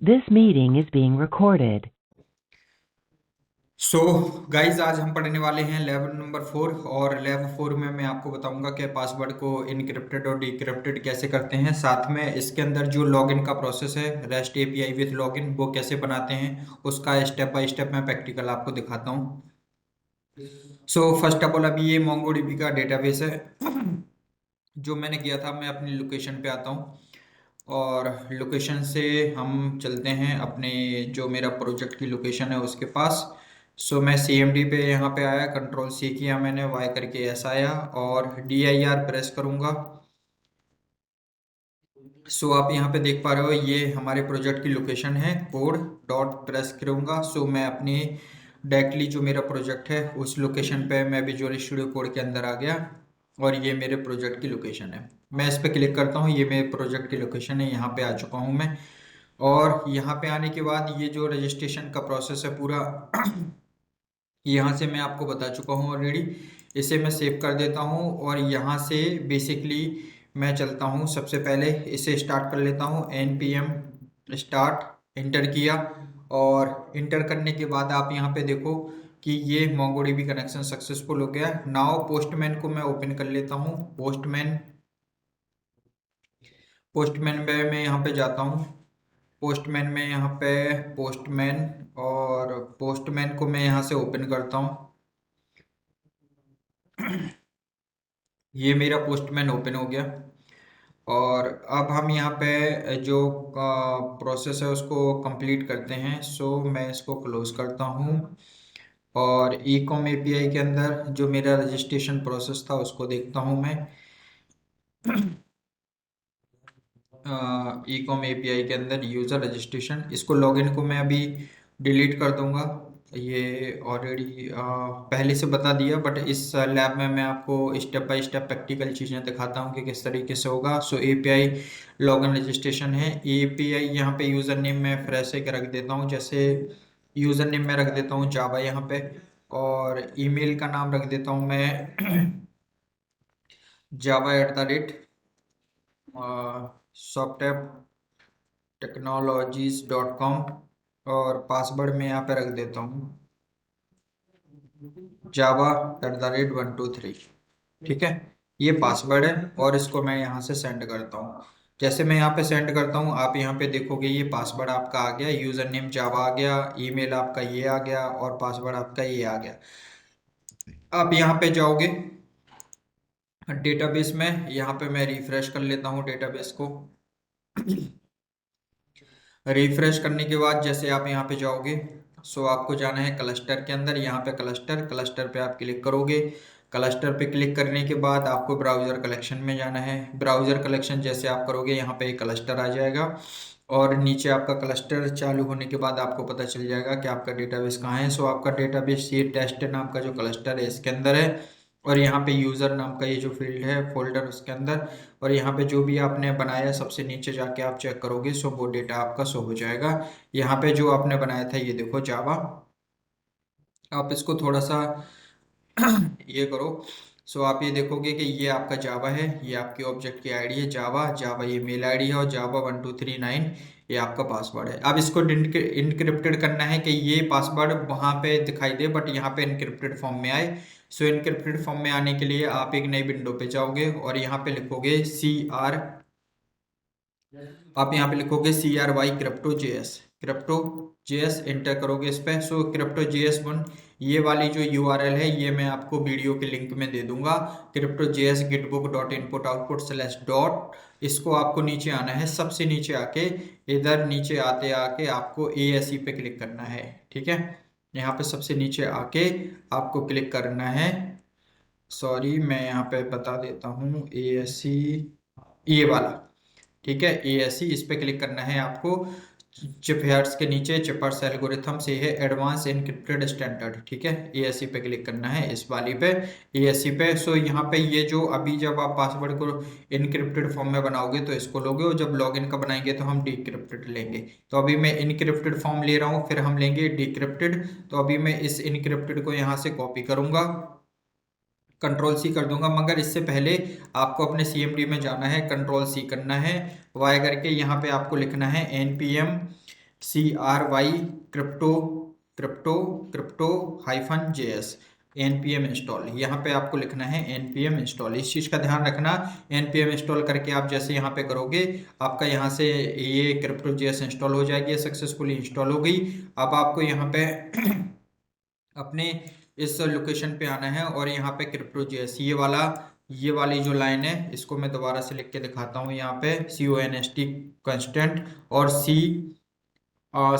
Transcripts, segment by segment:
This meeting is being recorded. So guys आज हम पढ़ने वाले हैं लैब नंबर 4 और लैब 4 में मैं आपको बताऊंगा कि पासवर्ड को इनक्रिप्टेड और डिक्रिप्टेड कैसे करते हैं। साथ में इसके अंदर जो लॉगिन का प्रोसेस है रेस्ट एपीआई विद लॉगिन वो कैसे बनाते हैं उसका स्टेप बाय स्टेप मैं प्रैक्टिकल आपको दिखाता हूँ। सो फर्स्ट ऑफ ऑल अभी ये मोंगोडीबी का डेटाबेस है जो मैंने किया था। मैं अपनी लोकेशन पे आता हूँ और लोकेशन से हम चलते हैं अपने जो मेरा प्रोजेक्ट की लोकेशन है उसके पास। सो मैं CMD पे यहाँ पे आया, कंट्रोल C किया मैंने, Y करके S आया और DIR प्रेस करूँगा। सो आप यहाँ पे देख पा रहे हो ये हमारे प्रोजेक्ट की लोकेशन है। कोड डॉट प्रेस करूँगा। सो मैं अपनी डायरेक्टली जो मेरा प्रोजेक्ट है उस लोकेशन पे मैं विजुअल स्टूडियो कोड के अंदर आ गया और ये मेरे प्रोजेक्ट की लोकेशन है। मैं इस पर क्लिक करता हूँ, ये मेरे प्रोजेक्ट की लोकेशन है, यहाँ पे आ चुका हूँ मैं। और यहाँ पे आने के बाद ये जो रजिस्ट्रेशन का प्रोसेस है पूरा यहाँ से मैं आपको बता चुका हूँ ऑलरेडी। इसे मैं सेव कर देता हूँ और यहाँ से बेसिकली मैं चलता हूँ। सबसे पहले इसे स्टार्ट कर लेता हूँ, npm स्टार्ट इंटर किया और इंटर करने के बाद आप यहाँ पे देखो कि ये MongoDB कनेक्शन सक्सेसफुल हो गया। नाउ पोस्टमैन को मैं ओपन कर लेता हूँ। पोस्टमैन पोस्टमैन में मैं यहाँ पे जाता हूँ। पोस्टमैन में यहाँ पे पोस्टमैन और पोस्टमैन को मैं यहाँ से ओपन करता हूँ। ये मेरा पोस्टमैन ओपन हो गया और अब हम यहाँ पे जो प्रोसेस है उसको कंप्लीट करते हैं। सो मैं इसको क्लोज करता हूँ और ईकॉम एपीआई के अंदर जो मेरा रजिस्ट्रेशन प्रोसेस था उसको देखता हूँ मैं। ईकॉम एपीआई के अंदर यूज़र रजिस्ट्रेशन, इसको लॉगिन को मैं अभी डिलीट कर दूंगा। ये ऑलरेडी पहले से बता दिया बट इस लैब में मैं आपको स्टेप बाय स्टेप प्रैक्टिकल चीज़ें दिखाता हूँ कि किस तरीके से होगा। सो एपीआई लॉगिन रजिस्ट्रेशन है। एपीआई यहाँ पे यूज़र नेम में फ्रेश एक रख देता हूँ, जैसे यूज़र नेम में रख देता हूँ जावा यहाँ पे, और ईमेल का नाम रख देता हूँ मैं java@, सॉफ्टवेयर टेक्नोलॉजीज.com और पासवर्ड में यहाँ पे रख देता हूँ java@123। ठीक है, ये पासवर्ड है और इसको मैं यहाँ से सेंड करता हूँ। जैसे मैं यहाँ पे सेंड करता हूँ आप यहाँ पे देखोगे ये पासवर्ड आपका आ गया, यूजर नेम जावा आ गया, ईमेल आपका ये आ गया और पासवर्ड आपका ये आ गया। आप यहाँ पे जाओगे डेटाबेस में, यहाँ पे मैं रिफ्रेश कर लेता हूँ डेटाबेस को। रिफ्रेश करने के बाद जैसे आप यहाँ पे जाओगे सो आपको जाना है क्लस्टर के अंदर। यहाँ पे क्लस्टर क्लस्टर पे आप क्लिक करोगे। क्लस्टर पे क्लिक करने के बाद आपको ब्राउज़र कलेक्शन में जाना है। ब्राउज़र कलेक्शन जैसे आप करोगे यहाँ पे एक क्लस्टर आ जाएगा और नीचे आपका क्लस्टर चालू होने के बाद आपको पता चल जाएगा कि आपका डेटाबेस कहाँ है। सो आपका डेटाबेस ये टेस्ट नाम का जो क्लस्टर है इसके अंदर है और यहाँ पे यूज़र नाम का ये जो फील्ड है फोल्डर उसके अंदर, और यहाँ पे जो भी आपने बनाया सबसे नीचे जाके आप चेक करोगे सो वो डेटा आपका शो हो जाएगा। यहाँ पे जो आपने बनाया था ये देखो जावा, आप इसको थोड़ा सा ये करो। सो आप ये देखोगे कि ये आपका जावा है, ये आपकी ऑब्जेक्ट की आईडी है जावा, जावा ये मेल आईडी है और जावा 1239 ये आपका पासवर्ड है। अब इसको इनक्रिप्टेड करना है कि ये पासवर्ड वहाँ पे दिखाई दे बट यहाँ पे इनक्रिप्टेड फॉर्म में आए। सो इनक्रिप्टेड फॉर्म में आने के लिए आप एक नई विंडो पे जाओगे और यहाँ पे लिखोगे आप यहाँ पे लिखोगे CRY क्रिप्टो JS एंटर करोगे इस पे। सो CryptoJS1 ये वाली जो URL है ये मैं आपको वीडियो के लिंक में दे दूंगा, CryptoJS gitbook.input.output/. इसको आपको नीचे आना है, सबसे नीचे आके इधर नीचे आते आके आपको ASE पे क्लिक करना है। ठीक है, यहाँ पे सबसे नीचे आके आपको क्लिक करना है। सॉरी मैं यहाँ पे बता देता हूँ ASE ये वाला। ठीक है, ASE इस पे क्लिक करना है आपको। चिपहर्ट्स के नीचे चिपर्स एल्गोरिथम से है एडवांस एनक्रिप्टेड स्टैंडर्ड। ठीक है, ASE पे क्लिक करना है इस वाली पे ASE पे। सो यहाँ पे ये जो अभी जब आप पासवर्ड को इनक्रिप्टेड फॉर्म में बनाओगे तो इसको लोगे और जब लॉगिन का बनाएंगे तो हम डिक्रिप्टेड लेंगे। तो अभी मैं इनक्रिप्टेड फॉर्म ले रहा हूँ, फिर हम लेंगे डिक्रिप्टेड। तो अभी मैं इस इनक्रिप्टेड को यहाँ से कॉपी करूंगा, कंट्रोल C कर दूंगा, मगर इससे पहले आपको अपने CMD में जाना है, कंट्रोल C करना है, Y करके यहाँ पे आपको लिखना है npm CRY crypto crypto crypto -JS npm install. यहाँ पे आपको लिखना है npm इंस्टॉल। इस चीज़ का ध्यान रखना, npm इंस्टॉल करके आप जैसे यहाँ पे करोगे, आपका यहाँ से ये क्रिप्टो जेएस इंस्टॉल हो जाएगी, सक्सेसफुली इंस्टॉल हो गई। अब आपको यहाँ पे अपने इस लोकेशन पे आना है और यहाँ पे क्रिप्टो जेएस ये वाली जो लाइन है इसको मैं दोबारा से लिख के दिखाता हूँ। यहाँ पे CONST कंस्टेंट और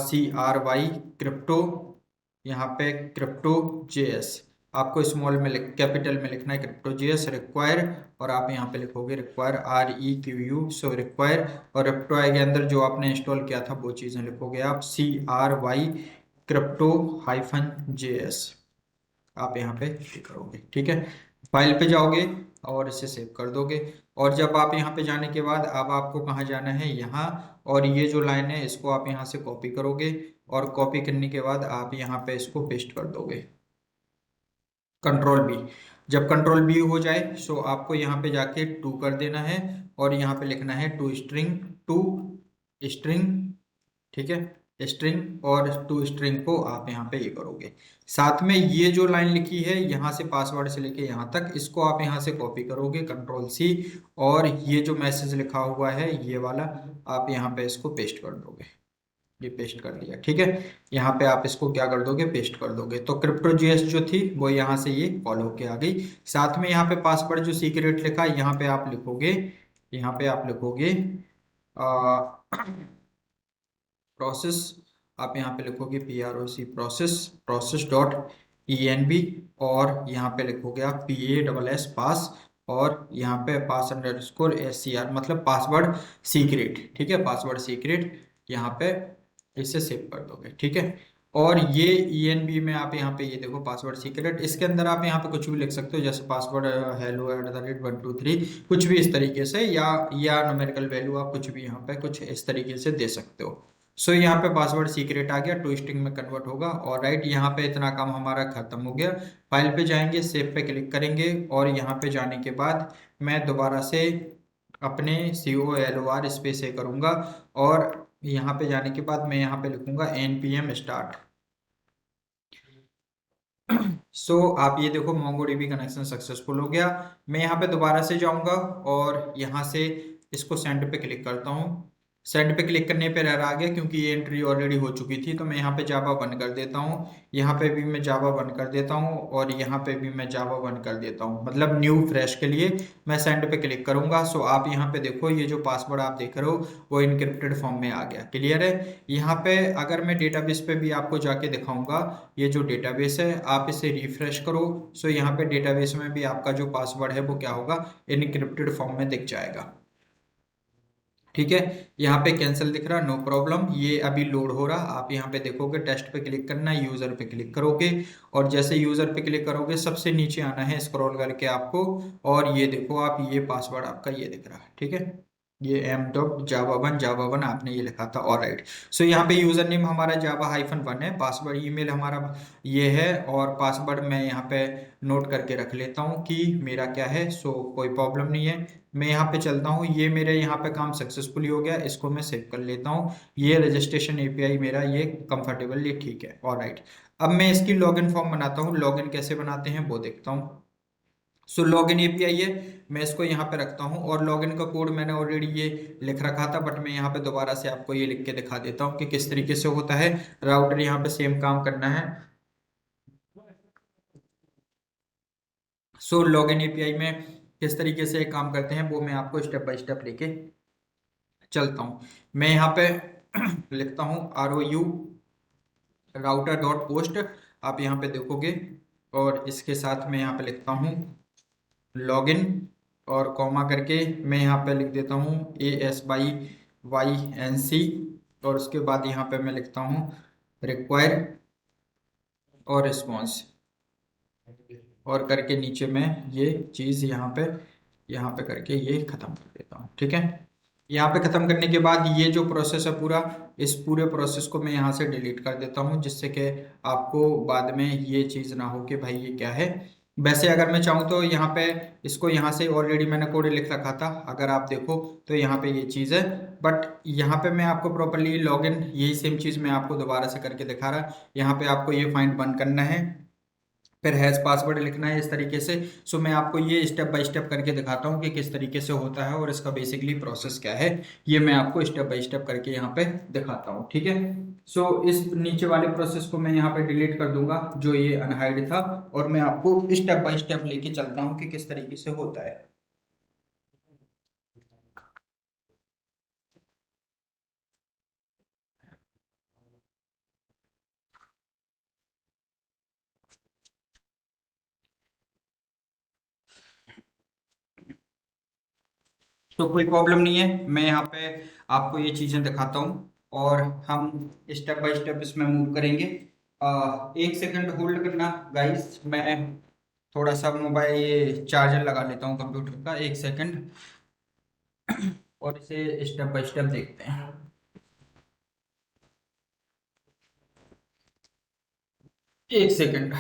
CRY क्रिप्टो, यहाँ पे क्रिप्टो जेएस आपको स्मॉल में कैपिटल में लिखना है, क्रिप्टो जेएस रिक्वायर, और आप यहाँ पे लिखोगे रिक्वायर REQU, सो रिक्वायर, और रिक्वायर के अंदर जो आपने इंस्टॉल किया था वो चीज़ें लिखोगे आप, CRY क्रिप्टो -JS आप यहाँ पे क्लिक करोगे। ठीक है, फाइल पे जाओगे और इसे सेव कर दोगे। और जब आप यहाँ पे जाने के बाद अब आपको कहाँ जाना है, यहाँ, और ये जो लाइन है इसको आप यहाँ से कॉपी करोगे, और कॉपी करने के बाद आप यहाँ पे इसको पेस्ट कर दोगे, कंट्रोल बी। जब कंट्रोल बी हो जाए सो आपको यहाँ पे जाके 2 कर देना है, और यहाँ पे लिखना है टू स्ट्रिंग, ठीक है, स्ट्रिंग, और टू स्ट्रिंग को आप यहाँ पे ये करोगे। साथ में ये जो लाइन लिखी है यहाँ से पासवर्ड से लेके यहाँ तक, इसको आप यहाँ से कॉपी करोगे, कंट्रोल सी, और ये जो मैसेज लिखा हुआ है ये वाला आप यहाँ पे इसको पेस्ट कर दोगे। ये पेस्ट कर दिया, ठीक है। यहाँ पे आप इसको क्या कर दोगे, पेस्ट कर दोगे। तो क्रिप्टो जेएस जो थी वो यहाँ से ये कॉल होके आ गई। साथ में यहाँ पे पासवर्ड जो सीक्रेट लिखा है यहाँ पे आप लिखोगे, यहाँ पे आप लिखोगे प्रोसेस, आप यहाँ पे लिखोगे PROC प्रोसेस.env, और यहाँ पे लिखोगे आप PASS पास, और यहाँ पे पास _SCR मतलब पासवर्ड सीक्रेट, ठीक है, पासवर्ड सीक्रेट यहाँ पे इसे सेव कर दोगे। ठीक है, और ये ENV में आप यहाँ पे ये देखो पासवर्ड सीक्रेट, इसके अंदर आप यहाँ पे कुछ भी लिख सकते हो, जैसे पासवर्ड hello@123 कुछ भी इस तरीके से, या न्यूमेरिकल वैल्यू आप कुछ भी यहाँ पे कुछ इस तरीके से दे सकते हो। सो यहाँ पे पासवर्ड सीक्रेट आ गया, टू स्ट्रिंग में कन्वर्ट होगा। और राइट, यहाँ पे इतना काम हमारा खत्म हो गया। फाइल पे जाएंगे, सेव पे क्लिक करेंगे, और यहाँ पे जाने के बाद मैं दोबारा से अपने COLOR स्पेस ए करूँगा, और यहाँ पे जाने के बाद मैं यहाँ पे लिखूंगा npm start। सो आप ये देखो MongoDB कनेक्शन सक्सेसफुल हो गया। मैं यहाँ पे दोबारा से जाऊंगा और यहाँ से इसको सेंड पे क्लिक करता हूँ। सेंड पे क्लिक करने पे एरर आ गया क्योंकि ये एंट्री ऑलरेडी हो चुकी थी, तो मैं यहाँ पे जावा 1 कर देता हूँ, यहाँ पे भी मैं जावा 1 कर देता हूँ, और यहाँ पे भी मैं जावा 1 कर देता हूँ, मतलब न्यू फ्रेश के लिए मैं सेंड पे क्लिक करूंगा। सो आप यहाँ पे देखो ये जो पासवर्ड आप देख रहे हो वो इनक्रिप्टेड फॉर्म में आ गया। क्लियर है। यहाँ पे अगर मैं डेटाबेस पे भी आपको जाके दिखाऊंगा, ये जो डेटाबेस है आप इसे रिफ्रेश करो। सो यहाँ पे डेटाबेस में भी आपका जो पासवर्ड है वो क्या होगा, इनक्रिप्टेड फॉर्म में दिख जाएगा। ठीक है, यहाँ पे कैंसिल दिख रहा, नो प्रॉब्लम, ये अभी लोड हो रहा। आप यहाँ पे देखोगे टेस्ट पे क्लिक करना है, यूजर पे क्लिक करोगे, और जैसे यूजर पे क्लिक करोगे सबसे नीचे आना है स्क्रॉल करके आपको, और ये देखो आप ये पासवर्ड आपका ये दिख रहा है। ठीक है, ये m.java1 आपने ये लिखा था। और राइट, सो यहाँ पे यूजर नेम हमारा java-1 है, पासवर्ड ईमेल हमारा ये है, और पासवर्ड मैं यहाँ पे नोट करके रख लेता हूँ कि मेरा क्या है। सो कोई प्रॉब्लम नहीं है, मैं यहाँ पे चलता हूँ, ये मेरे यहाँ पे काम सक्सेसफुली हो गया, इसको मैं सेव कर लेता हूँ। ये रजिस्ट्रेशन API मेरा ये कंफर्टेबली ठीक है। और राइट, अब मैं इसकी लॉगिन फॉर्म बनाता हूँ। लॉगिन कैसे बनाते हैं वो देखता हूँ। सो लॉगिन API है, मैं इसको यहाँ पे रखता हूँ, और लॉगिन का कोड मैंने ऑलरेडी ये लिख रखा था, बट मैं यहाँ पे दोबारा से आपको ये लिख के दिखा देता हूँ कि किस तरीके से होता है। राउटर यहाँ पे सेम काम करना है। सो लॉगिन API में किस तरीके से काम करते हैं वो मैं आपको स्टेप बाय स्टेप लेके चलता हूँ। मैं यहाँ पे लिखता हूँ ROU router.post, आप यहाँ पे देखोगे, और इसके साथ मैं यहाँ पे लिखता हूँ लॉगिन, और कॉमा करके मैं यहाँ पे लिख देता हूँ ASYYNC, और उसके बाद यहाँ पे मैं लिखता हूँ रिक्वायर और रिस्पॉन्स, और करके नीचे मैं ये चीज़ यहाँ पे करके ये ख़त्म कर देता हूँ। ठीक है, यहाँ पे ख़त्म करने के बाद ये जो प्रोसेस है पूरा, इस पूरे प्रोसेस को मैं यहाँ से डिलीट कर देता हूँ, जिससे कि आपको बाद में ये चीज़ ना हो कि भाई ये क्या है, वैसे अगर मैं चाहूँ तो यहाँ पे इसको यहाँ से ऑलरेडी मैंने कोड लिख रखा था, अगर आप देखो तो यहाँ पे ये चीज़ है। बट यहाँ पे मैं आपको प्रॉपरली लॉगिन यही सेम चीज़ मैं आपको दोबारा से करके दिखा रहा। यहाँ पे आपको ये फाइंड बंद करना है, फिर हैश पासवर्ड लिखना है इस तरीके से। सो मैं आपको ये स्टेप बाय स्टेप करके दिखाता हूँ कि किस तरीके से होता है और इसका बेसिकली प्रोसेस क्या है। ये मैं आपको स्टेप बाय स्टेप करके यहाँ पे दिखाता हूँ, ठीक है। सो इस नीचे वाले प्रोसेस को मैं यहाँ पे डिलीट कर दूंगा जो ये अनहाइड था, और मैं आपको स्टेप बाय स्टेप लेके चलता हूँ कि किस तरीके से होता है। तो कोई प्रॉब्लम नहीं है, मैं यहाँ पे आपको ये चीजें दिखाता हूँ और हम स्टेप बाय स्टेप इसमें मूव करेंगे। एक सेकंड होल्ड करना गाइस, मैं थोड़ा सा मोबाइल ये चार्जर लगा लेता हूँ कंप्यूटर का, एक सेकंड, और इसे स्टेप बाय स्टेप देखते हैं। एक सेकंड,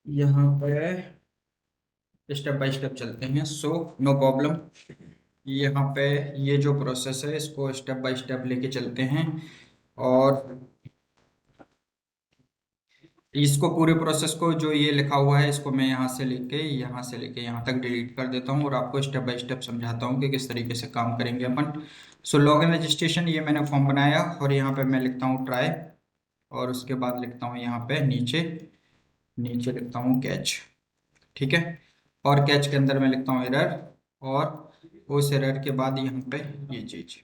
यहाँ पे स्टेप बाय स्टेप चलते हैं, सो नो प्रॉब्लम। यहाँ पे ये जो प्रोसेस है इसको स्टेप बाय स्टेप लेके चलते हैं, और इसको पूरे प्रोसेस को जो ये लिखा हुआ है इसको मैं यहाँ से लेके यहाँ तक डिलीट कर देता हूँ और आपको स्टेप बाय स्टेप समझाता हूँ कि किस तरीके से काम करेंगे अपन। सो लॉगिन रजिस्ट्रेशन, ये मैंने फॉर्म बनाया और यहाँ पे मैं लिखता हूँ ट्राई, और उसके बाद लिखता हूँ यहाँ पे नीचे नीचे लिखता हूँ कैच, ठीक है। और कैच के अंदर मैं लिखता हूँ एरर, और उस एरर के बाद यहाँ पे ये चीज।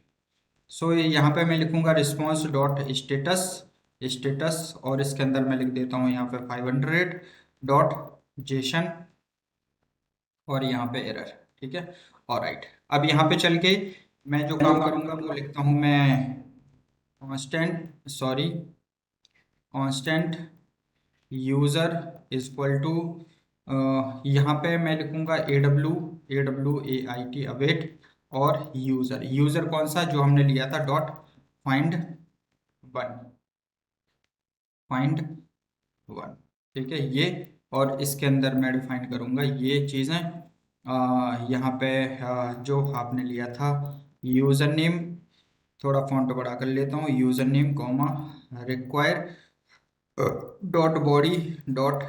सो यहाँ पे मैं लिखूंगा रिस्पॉन्स डॉट स्टेटस स्टेटस, और इसके अंदर मैं लिख देता हूँ यहाँ पे 500 डॉट जेसन, और यहाँ पे एरर, ठीक है। और राइट, अब यहाँ पे चल के मैं जो काम करूंगा वो लिखता हूँ मैं constant sorry constant user is equal to, यहाँ पे मैं लिखूंगा AWAIT अवेट, और यूजर यूजर कौन सा जो हमने लिया था, dot find one find one, ठीक है ये। और इसके अंदर मैं डिफाइन करूंगा ये चीज़ें, यहाँ पे जो आपने लिया था यूज़र नेम, थोड़ा फॉन्ट बड़ा कर लेता हूँ, user name comma require dot body dot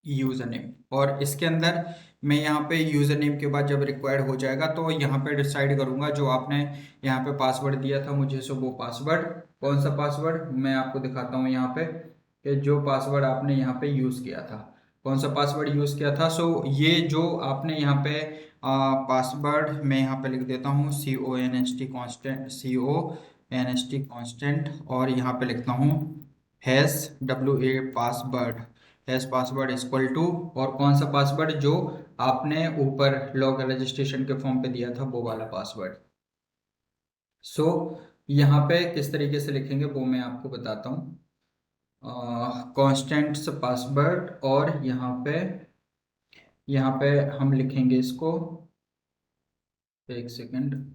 user name, और इसके अंदर मैं यहाँ पे यूजर नेम के बाद जब रिक्वायर्ड हो जाएगा तो यहाँ पे डिसाइड करूंगा जो आपने यहाँ पे पासवर्ड दिया था मुझे, सो वो पासवर्ड कौन सा पासवर्ड मैं आपको दिखाता हूँ यहाँ पे, कि जो पासवर्ड आपने यहाँ पे यूज किया था, कौन सा पासवर्ड यूज किया था। सो ये जो आपने यहाँ पे पासवर्ड मैं यहाँ पे लिख देता हूँ CONST कॉन्स्टेंट, और यहाँ पे लिखता हूँ hash WA password, hash password equal to, और कौन सा पासवर्ड जो आपने ऊपर लॉग रजिस्ट्रेशन के फॉर्म पे दिया था वो वाला पासवर्ड। सो यहाँ पे किस तरीके से लिखेंगे वो मैं आपको बताता हूँ। कांस्टेंट पासवर्ड, और यहाँ पे हम लिखेंगे इसको, एक सेकंड,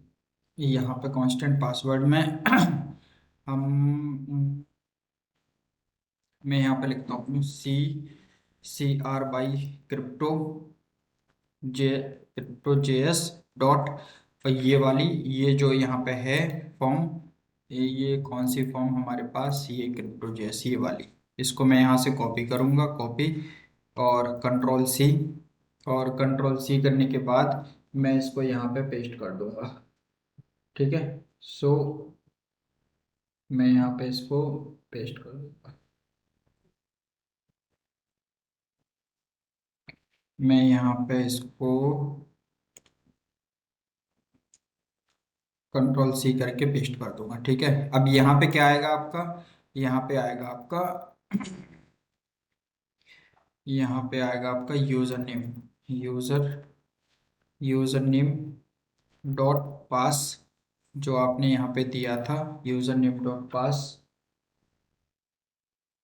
यहाँ पे कांस्टेंट पासवर्ड में हम मैं यहाँ पे लिखता हूँ CR by crypto J crypto JS dot, और ये वाली ये जो यहाँ पे है फॉर्म, ये कौन सी फॉर्म हमारे पास, ये क्रिप्टो JS ये वाली, इसको मैं यहाँ से कॉपी करूँगा, कॉपी और कंट्रोल C करने के बाद मैं इसको यहाँ पे पेस्ट कर दूंगा, ठीक है। सो मैं यहाँ पे इसको पेस्ट कर दूंगा, मैं यहाँ पे इसको कंट्रोल C करके पेस्ट कर दूंगा, ठीक है। अब यहाँ पे क्या आएगा आपका, यहाँ पे आएगा आपका यहाँ पे आएगा आपका यूजर यूजर नेम डॉट पास, जो आपने यहाँ पे दिया था यूजर नेम डॉट पास,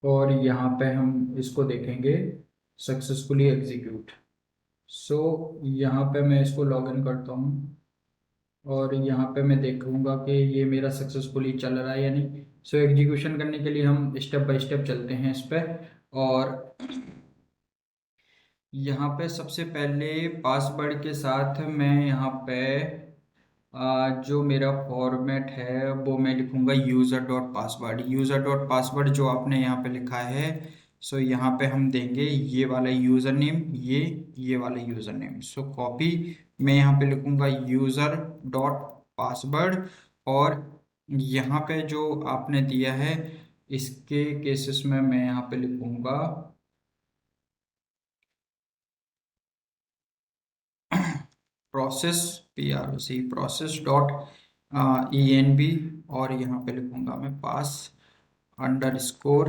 और यहाँ पे हम इसको देखेंगे सक्सेसफुली एग्जीक्यूट। सो यहाँ पे मैं इसको लॉगिन करता हूँ और यहाँ पे मैं देखूंगा कि ये मेरा सक्सेसफुली चल रहा है या नहीं। सो एग्जीक्यूशन करने के लिए हम स्टेप बाय स्टेप चलते हैं इस पे, और यहाँ पे सबसे पहले पासवर्ड के साथ मैं यहाँ पे जो मेरा फॉर्मेट है वो मैं लिखूंगा user dot password. User dot password जो आपने यहाँ पे लिखा है, सो यहाँ पे हम देंगे ये वाला यूज़र नेम, ये वाला यूज़र नेम। सो कॉपी, मैं यहाँ पे लिखूंगा यूज़र डॉट पासवर्ड। और यहाँ पे जो आपने दिया है इसके केसेस में मैं यहाँ पे लिखूंगा process, PROC, process dot ENB। और यहाँ पे लिखूंगा मैं पास अंडरस्कोर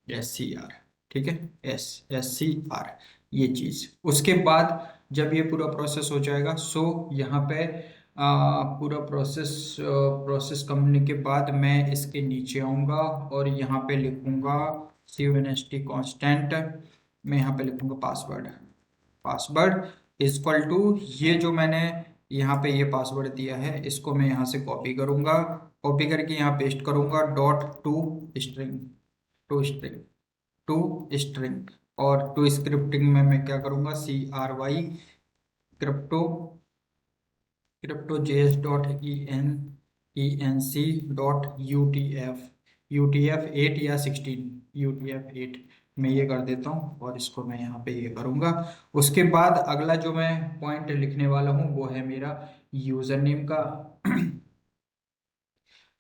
SCR। ठीक है, SCR ये चीज। उसके बाद जब ये पूरा प्रोसेस हो जाएगा, सो यहाँ पे पूरा प्रोसेस करने के बाद मैं इसके नीचे आऊँगा और यहाँ पे लिखूंगा CUNST कांस्टेंट। मैं यहाँ पे लिखूंगा password. Password is equal to, ये जो मैंने यहाँ पे ये पासवर्ड दिया है इसको मैं यहाँ से कॉपी करूंगा, कॉपी करके यहाँ पेस्ट करूंगा डॉट स्ट्रिंग स्ट्रिंग स्ट्रिंग। और टू स्क्रिप्टिंग में मैं क्या करूंगा, CRY crypto crypto JS dot ENC dot UTF 8 या 16, UTF 8 मैं ये कर देता हूँ और इसको मैं यहाँ पे ये करूँगा। उसके बाद अगला जो मैं पॉइंट लिखने वाला हूँ वो है मेरा यूज़र नेम का।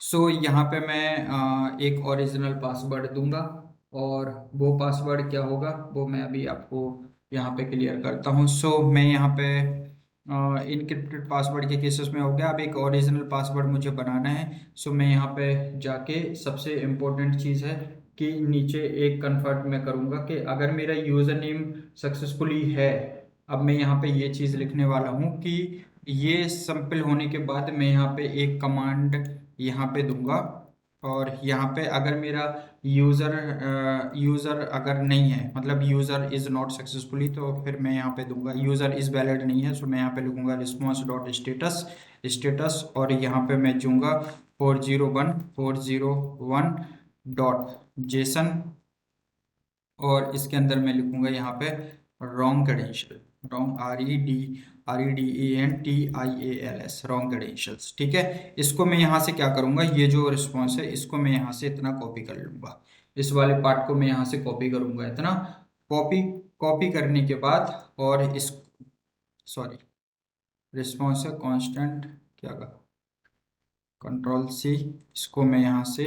सो यहाँ पे मैं एक ओरिजिनल पासवर्ड दूंगा और वो पासवर्ड क्या होगा वो मैं अभी आपको यहाँ पे क्लियर करता हूँ। सो मैं यहाँ पे इनक्रिप्टेड पासवर्ड के केसेस में हो गया, अब एक ओरिजिनल पासवर्ड मुझे बनाना है। सो मैं यहाँ पे जाके सबसे इम्पोर्टेंट चीज़ है कि नीचे एक कन्फर्ट में करूँगा कि अगर मेरा यूज़र नेम सक्सेसफुली है। अब मैं यहाँ पे ये चीज़ लिखने वाला हूँ कि ये सिंपल होने के बाद मैं यहाँ पे एक कमांड यहाँ पे दूंगा। और यहाँ पे अगर मेरा यूज़र अगर नहीं है, मतलब यूज़र इज़ नॉट सक्सेसफुली, तो फिर मैं यहाँ पे दूंगा यूज़र इज़ वैलिड नहीं है। सो मैं यहाँ पे लिखूंगा रिस्पॉन्स डॉट स्टेटस और यहाँ पे मैं दूंगा 401 डॉट जेसन। और इसके अंदर मैं लिखूंगा यहाँ पे wrong credential, wrong REDENTIALS, wrong credentials. ठीक है, इसको मैं यहाँ से क्या करूंगा, ये जो रिस्पॉन्स है इसको मैं यहाँ से इतना कॉपी कर लूंगा, इस वाले पार्ट को मैं यहाँ से कॉपी करूंगा इतना। कॉपी कॉपी करने के बाद और इस, सॉरी, रिस्पॉन्स है कांस्टेंट, क्या का कंट्रोल C, इसको मैं यहाँ से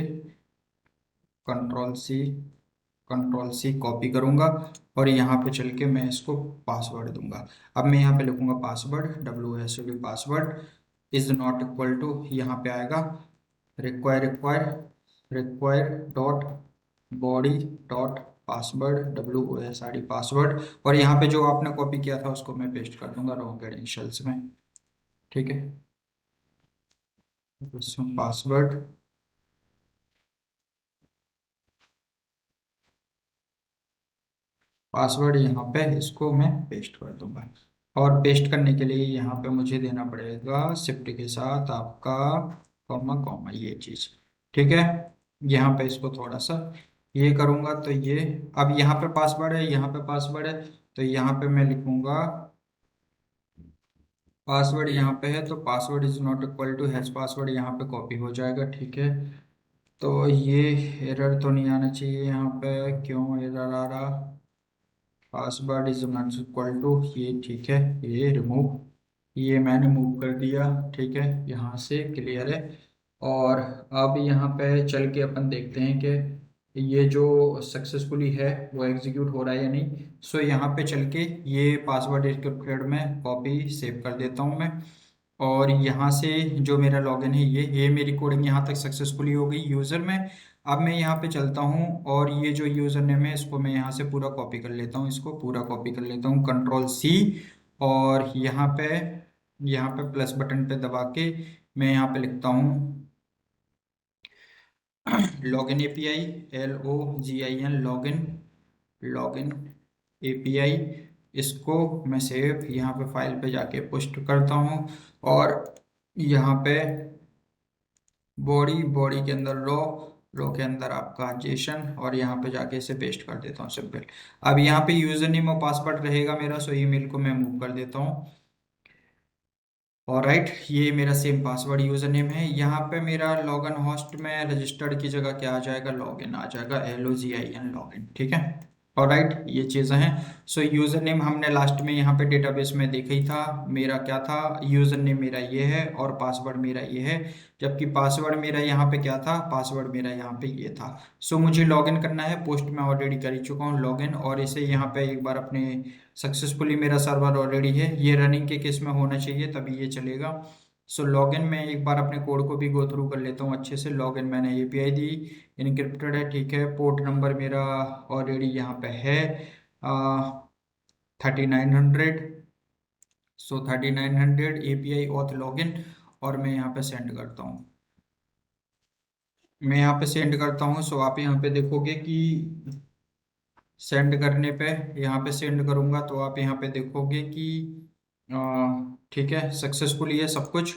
कंट्रोल C कॉपी करूंगा और यहाँ पे चल के मैं इसको पासवर्ड दूंगा। अब मैं यहाँ पे लिखूंगा password WSOD password is not equal to, यहाँ पे आएगा require dot body dot password WOSID password. और यहाँ पे जो आपने कॉपी किया था उसको मैं पेस्ट कर दूंगा रॉन्ग क्रेडेंशियल्स में। ठीक है, पासवर्ड पासवर्ड यहाँ पे इसको मैं पेस्ट कर दूंगा। और पेस्ट करने के लिए यहाँ पे मुझे देना पड़ेगा शिफ्ट के साथ आपका कॉमा कॉमा ये चीज। ठीक है, यहाँ पे इसको थोड़ा सा ये करूंगा तो ये, अब यहाँ पे पासवर्ड है, यहाँ पे पासवर्ड है, तो यहाँ पे मैं लिखूंगा पासवर्ड, यहाँ पे है तो password is not equal to hash password, यहाँ पे कॉपी हो जाएगा। ठीक है, तो ये एरर तो नहीं आना चाहिए यहाँ पे, क्यों एरर आ रहा, password is not equal to ये। ठीक है, ये रिमूव, ये मैंने मूव कर दिया। ठीक है, यहाँ से क्लियर है। और अब यहाँ पे चल के अपन देखते हैं कि ये जो सक्सेसफुली है वो एग्जीक्यूट हो रहा है या नहीं। सो यहाँ पे चल के ये पासवर्ड एन्क्रिप्टेड में कॉपी सेव कर देता हूँ मैं। और यहाँ से जो मेरा लॉगिन है ये मेरी कोडिंग यहाँ तक सक्सेसफुली हो गई यूज़र में। अब मैं यहाँ पे चलता हूँ और ये जो यूज़र नेम है इसको मैं यहाँ से पूरा कॉपी कर लेता हूँ, इसको पूरा कॉपी कर लेता हूँ कंट्रोल C। और यहाँ पे प्लस बटन पे दबा के मैं यहाँ पे लिखता हूँ login API, LOGIN login, login API। इसको मैं सेव यहाँ पे फाइल पे जाके पुस्ट करता हूँ। और यहाँ पे बॉडी के अंदर रो रो के अंदर आपका जेसन, और यहाँ पे जाके इसे पेस्ट कर देता हूँ सिंपल। अब यहाँ पे यूजर नेम और पासवर्ड रहेगा मेरा, सो ईमेल को मैं मूव कर देता हूँ। और राइट, ये मेरा सेम पासवर्ड यूजर नेम है। यहाँ पे मेरा लॉगिन होस्ट में रजिस्टर्ड की जगह क्या आ जाएगा, लॉगिन आ जाएगा, LOGIN लॉगिन, ठीक है। और राइट, ये चीज़ें हैं। सो यूजर नेम हमने लास्ट में यहाँ पे डेटाबेस में देखा ही था, मेरा क्या था, यूजर नेम मेरा ये है और पासवर्ड मेरा ये है। जबकि पासवर्ड मेरा यहाँ पे क्या था, पासवर्ड मेरा यहाँ पे ये था। सो मुझे लॉगिन करना है, पोस्ट में ऑलरेडी कर ही चुका हूँ लॉगिन, और इसे यहाँ पे एक बार अपने सक्सेसफुली, मेरा सर्वर ऑलरेडी है, ये रनिंग के केस में होना चाहिए तभी ये चलेगा। सो लॉगिन में एक बार अपने कोड को भी गो थ्रू कर लेता हूँ अच्छे से। लॉगिन मैंने API दी, इनक्रिप्टेड है, ठीक है। पोर्ट नंबर मेरा ऑलरेडी यहाँ पे है 3900। सो 3900 API ऑथ लॉगिन, और मैं यहाँ पे सेंड करता हूँ। मैं यहाँ पे सेंड करता हूँ, सो आप यहाँ पे देखोगे कि सेंड करने पे, यहाँ पे सेंड करूँगा तो आप यहाँ पे देखोगे कि ठीक है, सक्सेसफुली है सब कुछ।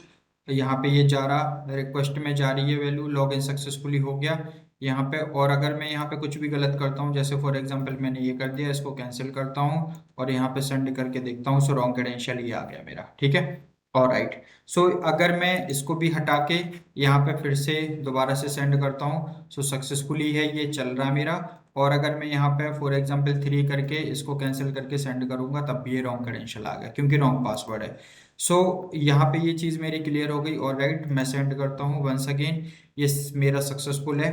यहाँ पे ये जा रहा, रिक्वेस्ट में जा रही है वैल्यू, लॉगिन सक्सेसफुली हो गया यहाँ पे। और अगर मैं यहाँ पे कुछ भी गलत करता हूँ, जैसे फॉर एग्जांपल मैंने ये कर दिया, इसको कैंसिल करता हूँ और यहाँ पे सेंड करके देखता हूँ, सो रॉन्ग क्रेडेंशियल ये आ गया मेरा, ठीक है। और राइट, सो अगर मैं इसको भी हटा के यहाँ पे फिर से दोबारा से सेंड करता हूँ, सो सक्सेसफुली है, ये चल रहा है मेरा। और अगर मैं यहाँ पे फॉर एग्जांपल 3 करके इसको कैंसिल करके सेंड करूंगा, तब भी ये रॉन्ग क्रेडेंशियल आ गया क्योंकि रॉन्ग पासवर्ड है। सो यहाँ पे ये चीज़ मेरी क्लियर हो गई। और राइट, मैं सेंड करता हूँ वंस अगेन, ये मेरा सक्सेसफुल है।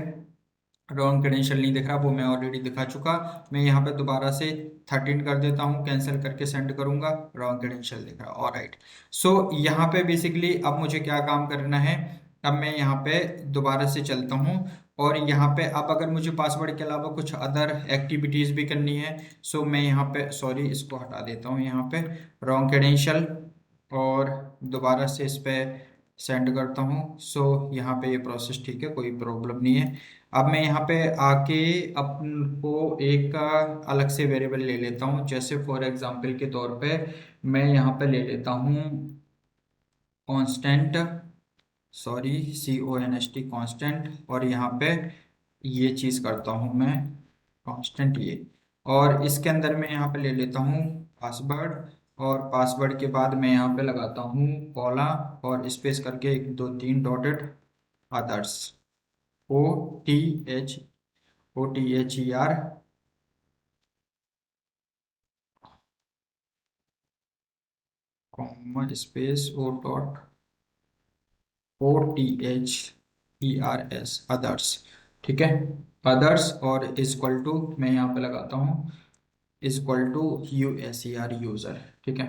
रॉन्ग क्रेडेंशियल नहीं दिख रहा, वो मैं ऑलरेडी दिखा चुका। मैं यहाँ पे दोबारा से 13 कर देता हूँ, कैंसिल करके सेंड करूंगा, रॉन्ग क्रेडेंशियल दिख रहा। और राइट, सो यहाँ पे बेसिकली अब मुझे क्या काम करना है, अब मैं यहाँ पे दोबारा से चलता हूँ, और यहाँ पे अब अगर मुझे पासवर्ड के अलावा कुछ अदर एक्टिविटीज भी करनी है, सो मैं यहाँ पे, सॉरी इसको हटा देता हूँ यहाँ पे, रॉन्ग क्रेडेंशियल, और दोबारा से इस पे सेंड करता हूँ। सो यहाँ पे ये प्रोसेस ठीक है, कोई प्रॉब्लम नहीं है। अब मैं यहाँ पे आके अपन को एक अलग से वेरिएबल ले लेता हूँ, जैसे फॉर एग्जांपल के तौर पे मैं यहाँ पे ले लेता हूँ कांस्टेंट, सॉरी CONST कांस्टेंट, और यहाँ पे ये चीज़ करता हूँ मैं कांस्टेंट ये, और इसके अंदर मैं यहाँ पे ले लेता हूँ पासवर्ड, और पासवर्ड के बाद मैं यहाँ पे लगाता हूँ कॉला, और स्पेस करके 1 2 3 dotted others, OTHER, comma space OTHERS others, ठीक है। अदर्स, और इक्वल टू मैं यहाँ पे लगाता हूँ इक्वल टू USER यूजर, ठीक है।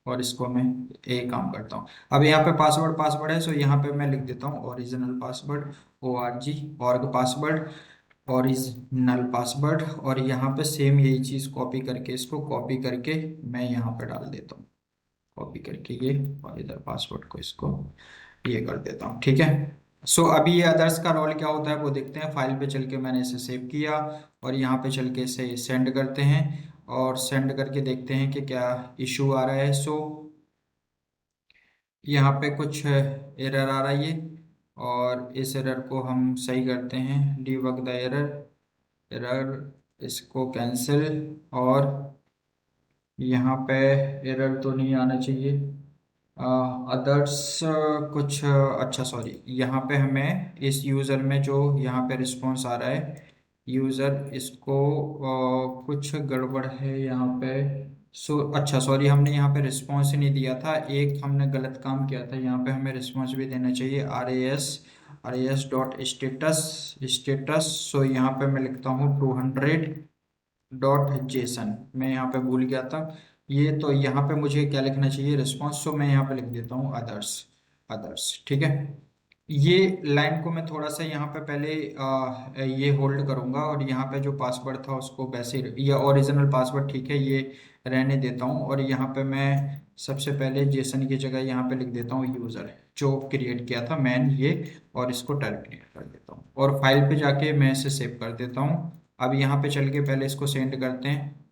और इसको मैं एक काम करता हूँ। अब यहाँ पे पासवर्ड पासवर्ड है, सो यहाँ पे मैं लिख देता हूँ original password, org password, original password, और यहाँ पे सेम यही चीज़ कॉपी करके, इसको कॉपी करके मैं यहाँ पे डाल देता हूँ, कॉपी करके ये, और इधर पासवर्ड को इसको ये कर देता हूँ, ठीक है। सो अभी ये अदर्स का रोल क्या होता है वो देखते हैं। फाइल पे चल के मैंने इसे सेव किया, और यहाँ पे चल के इसे सेंड करते हैं, और सेंड करके देखते हैं कि क्या इशू आ रहा है। सो यहाँ पे कुछ एरर आ रहा है ये, और इस एरर को हम सही करते हैं, डीबग द एरर, एरर इसको कैंसिल, और यहाँ पे एरर तो नहीं आना चाहिए। अदर्स कुछ अच्छा, सॉरी, यहाँ पे हमें इस यूज़र में जो यहाँ पे रिस्पॉन्स आ रहा है, यूज़र इसको कुछ गड़बड़ है यहाँ पे। सो अच्छा, सॉरी, हमने यहाँ पे रिस्पॉन्स ही नहीं दिया था, एक हमने गलत काम किया था, यहाँ पे हमें रिस्पॉन्स भी देना चाहिए, RAS डॉट स्टेटस। सो यहाँ पे मैं लिखता हूँ 200.json, मैं यहाँ पे भूल गया था ये, तो यहाँ पे मुझे क्या लिखना चाहिए, रिस्पॉन्स, सो मैं यहाँ पे लिख देता हूँ अदर्स, अदर्स, ठीक है। ये लाइन को मैं थोड़ा सा यहाँ पे पहले ये होल्ड करूँगा, और यहाँ पे जो पासवर्ड था उसको वैसे ये ओरिजिनल पासवर्ड, ठीक है, ये रहने देता हूँ, और यहाँ पे मैं सबसे पहले जेसन की जगह यहाँ पे लिख देता हूँ यूज़र जो क्रिएट किया था मैन ये, और इसको टर्मिनेट कर देता हूँ, और फाइल पे जाके मैं इसे सेव कर देता हूँ। अब यहाँ पे चल के पहले इसको सेंड करते हैं,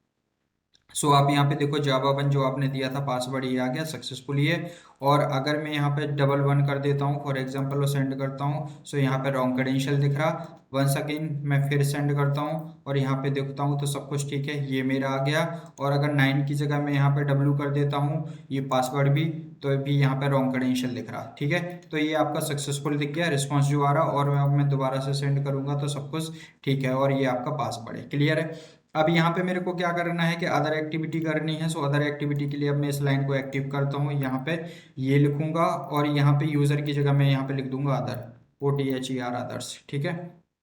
सो आप यहाँ पे देखो java1 जो आपने दिया था पासवर्ड ये आ गया सक्सेसफुली है। और अगर मैं यहाँ पे डबल वन कर देता हूँ फॉर एग्जांपल, और सेंड करता हूँ, सो यहाँ पे रॉन्ग क्रेडेंशियल दिख रहा। वंस अगेन मैं फिर सेंड करता हूँ और यहाँ पे देखता हूँ तो सब कुछ ठीक है, ये मेरा आ गया। और अगर 9 की जगह मैं यहाँ पे W कर देता हूँ ये पासवर्ड भी, तो भी यहाँ पे रॉन्ग क्रेडेंशियल दिख रहा। ठीक है, तो ये आपका सक्सेसफुल दिख गया रिस्पॉन्स जो आ रहा। और मैं दोबारा से सेंड करूंगा तो सब कुछ ठीक है और ये आपका पासवर्ड है। क्लियर है। अब यहाँ पे मेरे को क्या करना है कि अदर एक्टिविटी करनी है। सो अदर एक्टिविटी के लिए अब मैं इस लाइन को एक्टिव करता हूँ, यहाँ पे ये लिखूंगा और यहाँ पे यूजर की जगह मैं यहाँ पे लिख दूंगा अदर, OTHER अदर्स। ठीक है,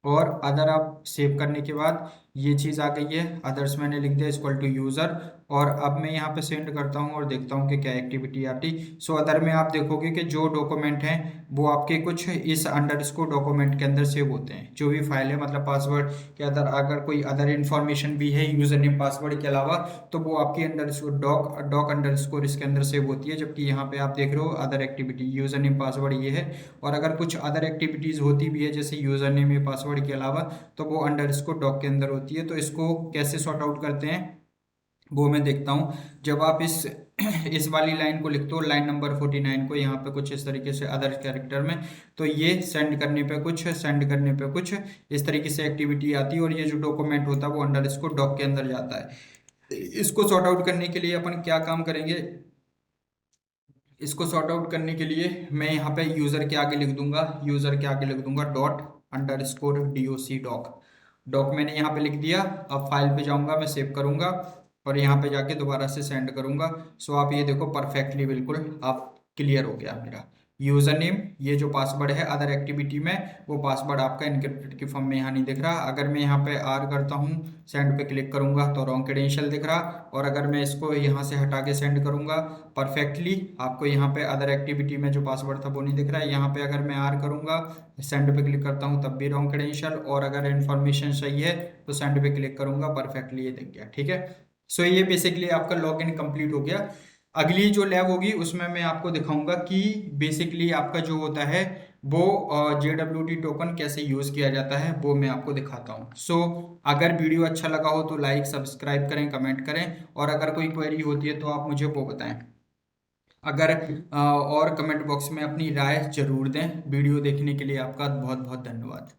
और अदर आप सेव करने के बाद ये चीज़ आ गई है, अदर्स मैंने लिख दिया इक्वल टू यूजर। और अब मैं यहाँ पे सेंड करता हूँ और देखता हूँ कि क्या एक्टिविटी आती। सो अदर में आप देखोगे कि जो डॉक्यूमेंट हैं वो आपके कुछ इस अंडरस्कोर डॉक्यूमेंट के अंदर सेव होते हैं, जो भी फाइल है मतलब पासवर्ड के अंदर अगर कोई अदर इन्फॉर्मेशन भी है यूजर नेम पासवर्ड के अलावा, तो वो आपकी अंडरस्कोर डॉक अंडरस्कोर इसके अंदर सेव होती है। जबकि यहाँ पे आप देख रहे हो other activity user name password ये है। और अगर कुछ अदर एक्टिविटीज होती भी है जैसे यूजर नेम या पासवर्ड के अलावा, तो वो अंडरस्कोर डॉक के अंदर होती है। तो इसको कैसे सॉर्ट आउट करते हैं वो मैं देखता हूँ। जब आप इस इस वाली लाइन को लिखते हो, लाइन नंबर 49 को यहाँ पे कुछ इस तरीके से अदर कैरेक्टर में, तो ये सेंड करने पे कुछ, सेंड करने पे कुछ इस तरीके से एक्टिविटी आती है। और ये जो डॉक्यूमेंट होता है वो अंडरस्कोर डॉक के अंदर जाता है। इसको सॉर्ट आउट करने के लिए अपन क्या काम करेंगे, इसको सॉर्ट आउट करने के लिए मैं यहाँ पे यूजर के आगे लिख दूंगा, यूजर के आगे लिख दूंगा dot underscore DOC doc. Doc मैंने यहाँ पे लिख दिया। अब फाइल पे जाऊंगा, मैं सेव करूंगा और यहाँ पे जाके दोबारा से सेंड करूंगा। सो आप ये देखो परफेक्टली बिल्कुल आप क्लियर हो गया मेरा यूजर नेम। ये जो पासवर्ड है अदर एक्टिविटी में, वो पासवर्ड आपका इनक्रिप्टेड की फॉर्म में यहाँ नहीं दिख रहा। अगर मैं यहाँ पे R करता हूँ, सेंड पे क्लिक करूंगा तो रॉन्ग क्रेडेंशियल दिख रहा। और अगर मैं इसको यहाँ से हटा के सेंड करूंगा परफेक्टली, आपको यहाँ पे अदर एक्टिविटी में जो पासवर्ड था वो नहीं दिख रहा है। यहाँ पे अगर मैं R करूंगा, सेंड पे क्लिक करता हूँ तब भी रॉन्ग क्रेडेंशियल। और अगर इन्फॉर्मेशन सही है तो सेंड पे क्लिक करूंगा, परफेक्टली ये दिख गया। ठीक है, सो ये बेसिकली आपका लॉगिन कंप्लीट हो गया। अगली जो लैब होगी उसमें मैं आपको दिखाऊंगा कि बेसिकली आपका जो होता है वो JWT टोकन कैसे यूज किया जाता है, वो मैं आपको दिखाता हूँ। सो अगर वीडियो अच्छा लगा हो तो लाइक सब्सक्राइब करें, कमेंट करें, और अगर कोई क्वेरी होती है तो आप मुझे वो बताएं। अगर और कमेंट बॉक्स में अपनी राय जरूर दें। वीडियो देखने के लिए आपका बहुत बहुत धन्यवाद।